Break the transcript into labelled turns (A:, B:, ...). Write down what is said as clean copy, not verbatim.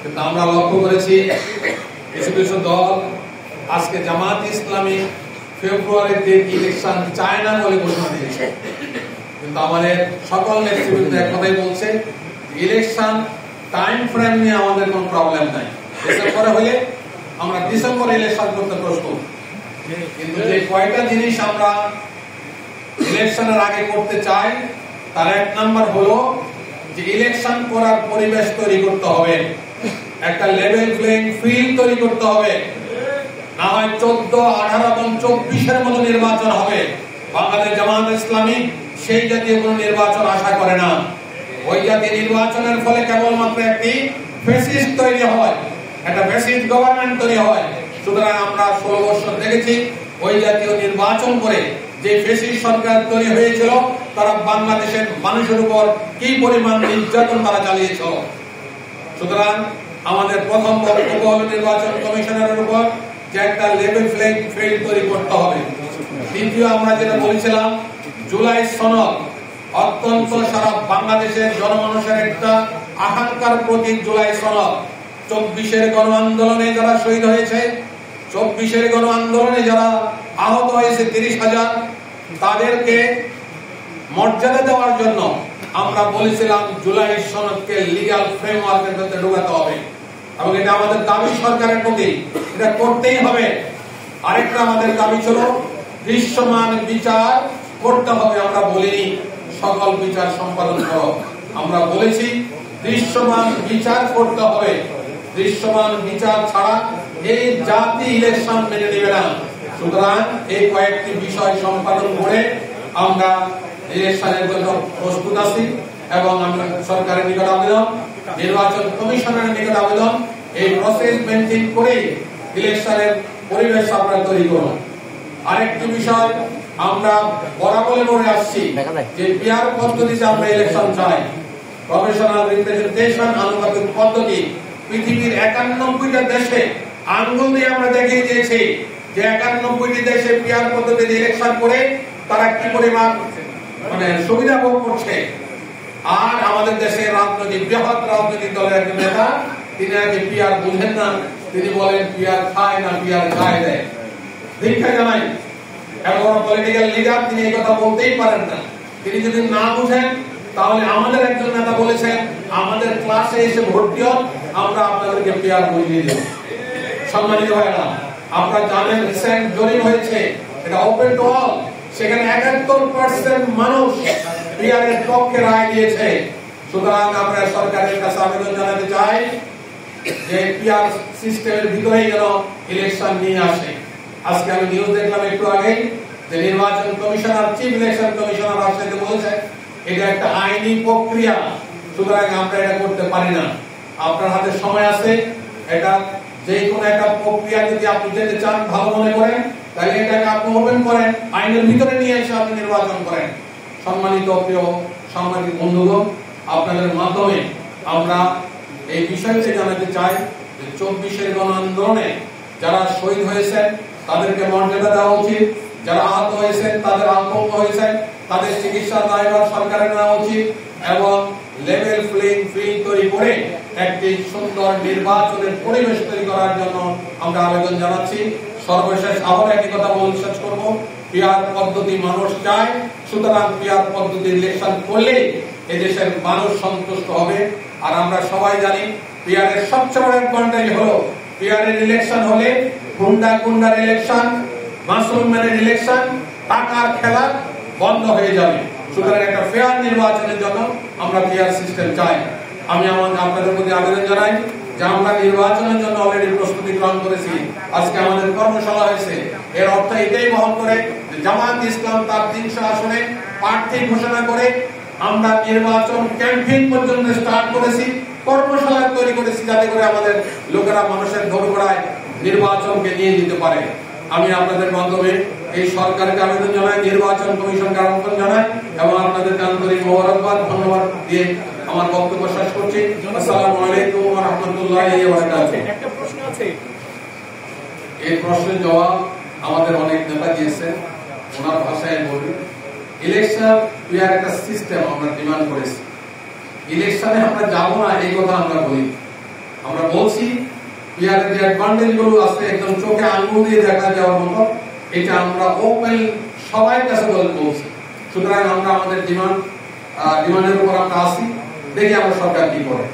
A: কিন্তু আমরা লক্ষ্য করেছি কিছু কিছু দল আজকে জামাত ইসলামী ফেব্রুয়ারিতে ইলেকশন চায় না বলে ঘোষণা দিয়েছে। কিন্তু আমাদের সকল নেতৃবৃন্দ এক কথাই বলছে, ইলেকশন টাইম ফ্রেম নিয়ে আমাদের কোনো প্রবলেম নাই। ডিসেম্বরে হলে আমরা ডিসেম্বরে ইলেকশন করতে প্রস্তুত। কিন্তু যে কয়টা জিনিস আমরা ইলেকশনের আগে করতে চাই, তার এক নাম্বার হলো যে ইলেকশন করার পরিবেশ তৈরি করতে হবে, একটা লেভেল প্লেইং ফিল্ড তৈরি করতে হবে। না হয় 14, 18 এবং 24-এর মতো নির্বাচন হবে। বাংলাদেশ জামাত ইসলামী সেই জাতীয় কোন নির্বাচন আশা করে না। ওই জাতীয় নির্বাচনের ফলে কেবলমাত্র একটি ফ্যাসিস্ট তৈরি হয়, একটা ফ্যাসিস্ট গভর্নমেন্ট তৈরি হয়। সুতরাং আমরা 16 বছর দেখেছি ওই জাতীয় নির্বাচন করে যে ফ্যাসিস্ট সরকার তৈরি হয়েছিল, তারা বাংলাদেশের মানুষের উপর কি পরিমাণ নির্যাতন তারা চালিয়েছিল। সুতরাং আমাদের প্রথম বক্তব্য হল নির্বাচন কমিশনের উপর যে একটা লেভেল প্লেইং ফিল্ড তৈরি করতে হবে। দ্বিতীয়, আমরা যেটা বলেছিলাম, জুলাই সনদ অত্যন্ত সারা বাংলাদেশের জনমানুষের একটা আকাঙ্ক্ষার প্রতীক। জুলাই সনদ 24-এর গণ আন্দোলনে যারা শহীদ হয়েছে, 24-এর গণ আন্দোলনে যারা আহত হয়েছে 30,000, তাদেরকে মর্যাদা দেওয়ার জন্য আমরা বলেছিলাম জুলাই সনদকে লিগ্যাল ফ্রেমওয়ার্কের মধ্যে ঢোকাতে হবে এবং এটা আমাদের দাবি সরকারের প্রতি, এটা করতেই হবে। আরেকটা আমাদের দাবি ছিল দৃশ্যমান বিচার করতে হবে। আমরা বলিনি সকল বিচার সম্পাদন করো, আমরা বলেছি দৃশ্যমান বিচার করতে হবে। দৃশ্যমান বিচার ছাড়া এই জাতি ইলেকশন মেনে নেবে না। সুতরাং এই কয়েকটি বিষয় সম্পাদন করে আমরা ইলেকশনের জন্য প্রস্তুত আছি এবং আমরা সরকারের নিকট আবেদন, নির্বাচন কমিশনের নিকট আবেদন, এই প্রসেস মেইনটেইন করে ইলেকশনের পরিবেশ আমরা তৈরি করব। আরেকটি বিষয় আমরা বরাবর বলে আসছি যে পিআর পদ্ধতিতে আমরা ইলেকশন চাই। প্রফেশনাল রিপ্রেজেন্টেশন আনুপাতিক পদ্ধতি পৃথিবীর 91টা দেশে আঙ্গুল দিয়ে আমরা দেখিয়ে দিয়েছি যে 91টি দেশে পিআর পদ্ধতিতে ইলেকশন করে তারা কি পরিমাণ সুবিধা ভোগ করছে। আর আমাদের দেশের রাজনৈতিক বৃহৎ রাজনৈতিক দলের একজন নেতা, তিনি আগে পিআর বুঝেন না, তিনি বলেন পিআর খায় না, পিআর খায় দেয়। দীক্ষা জানাই এবং পলিটিক্যাল লিডার, তিনি এই কথা বলতেই পারেন না। তিনি যদি না বুঝেন তাহলে আমাদের একজন নেতা বলেছেন আমাদের ক্লাসে এসে ভর্তি হন, আমরা আপনাদেরকে পিআর বুঝিয়ে দেব। সম্মানিত ভাইরা, আপনারা জানেন রিসেন্ট জরিপ হয়েছে, এটা ওপেন টু অল, সেখানে 71% মানুষ পিআর এর পক্ষে রায় দিয়েছে। সুতরাং আমরা সরকারের কাছে আবেদন জানাতে চাই যে পিআর সিস্টেমের ভিতরেই যেন ইলেকশন নিয়ে আসে। আজকে আমি নিউজ দেখলাম একটু আগে যে নির্বাচন কমিশনার, চিফ ইলেকশন কমিশনার রাজশাহীতে বলেছেন এটা একটা আইনি প্রক্রিয়া, সুতরাং আমরা এটা করতে পারি না। আপনার হাতে সময় আছে, এটা যে কোনো একটা প্রক্রিয়া যদি আপনি যেতে চান ভালো মনে করেন, তাহলে এটাকে আপনি ওপেন করেন, আইনের ভিতরে নিয়ে এসে আপনি নির্বাচন করেন। সম্মানিত প্রিয় সাংবাদিক বন্ধুগণ, আপনাদের মাধ্যমে আমরা এই বিষয়টি জানাতে চাই যে 24-এর গণ আন্দোলনে যারা শহীদ হয়েছেন তাদেরকে মর্যাদা দেওয়া উচিত, যারা আহত হয়েছেন, তাদের আহত হয়েছেন, তাদের চিকিৎসা দায়ভার সরকারের নেওয়া উচিত এবং লেভেল প্লেইং ফিল্ড তৈরি করে একটি সুন্দর নির্বাচনের পরিবেশ তৈরি করার জন্য আমরা আবেদন জানাচ্ছি। সর্বশেষ আবার একই কথা বলে শেষ করব, পিআর পদ্ধতি মানুষ চায়, সুতরাং পিআর পদ্ধতি ইলেকশন করলে এদেশের মানুষ সন্তুষ্ট হবে। আর আমরা সবাই জানি পিআর এর সবচেয়ে বড় অ্যাডভান্টেজ হলো পিআর এর ইলেকশন হলে গুন্ডার ইলেকশন, মাসুলম্যানের ইলেকশন, টাকার খেলা বন্ধ হয়ে যাবে। সুতরাং একটা ফেয়ার নির্বাচনের জন্য আমরা পিআর সিস্টেম চাই। আমি আপনাদের প্রতি আবেদন জানাই যে আমরা নির্বাচনের জন্য অলরেডি প্রস্তুতি গ্রহণ করেছি। আজকে আমাদের কর্মশালা হয়েছে, এর অর্থ এটাই বহন করে যে জামাত ইসলাম তার 300 আসনে প্রার্থী ঘোষণা করে আমরা নির্বাচন ক্যাম্পেইন পর্যন্ত স্টার্ট করেছি, কর্মশালা তৈরি করেছি যাতে করে আমাদের লোকেরা মানুষের দোরগোড়ায় নির্বাচনকে নিয়ে যেতে পারে। আমি আপনাদের মাধ্যমে এই সরকারকে আবেদন জানাই, নির্বাচন কমিশনকে আবেদন জানাই এবং আপনাদেরকে আন্তরিক মোবারকবাদ, ধন্যবাদ দিয়ে আমার বক্তব্য শেষ করছি। আসসালামু আলাইকুম ওয়া রাহমাতুল্লাহি ওয়া বারাকাতুহু।
B: একটা প্রশ্ন আছে,
A: এই প্রশ্নের জবাব আমাদের অনেক নেতা দিয়েছেন, ওনার ভাষায় বলি, ইলেকশন পিআর একটা সিস্টেম আমরা ডিমান্ড করেছি। ইলেকশনে আমরা যাব না এই কথা আমরা বলি, আমরা বলছি পিয়ারের যে অ্যাডভান্টেজ গুলো আছে একদম চোখে আঙুল দিয়ে দেখা যাওয়ার মতো, এটা আমরা ওপেন সবাই কাছে বলছি। সুতরাং আমরা আমাদের ডিমান্ডের উপর আমরা আসি, দেখি আমরা সরকার কি করে।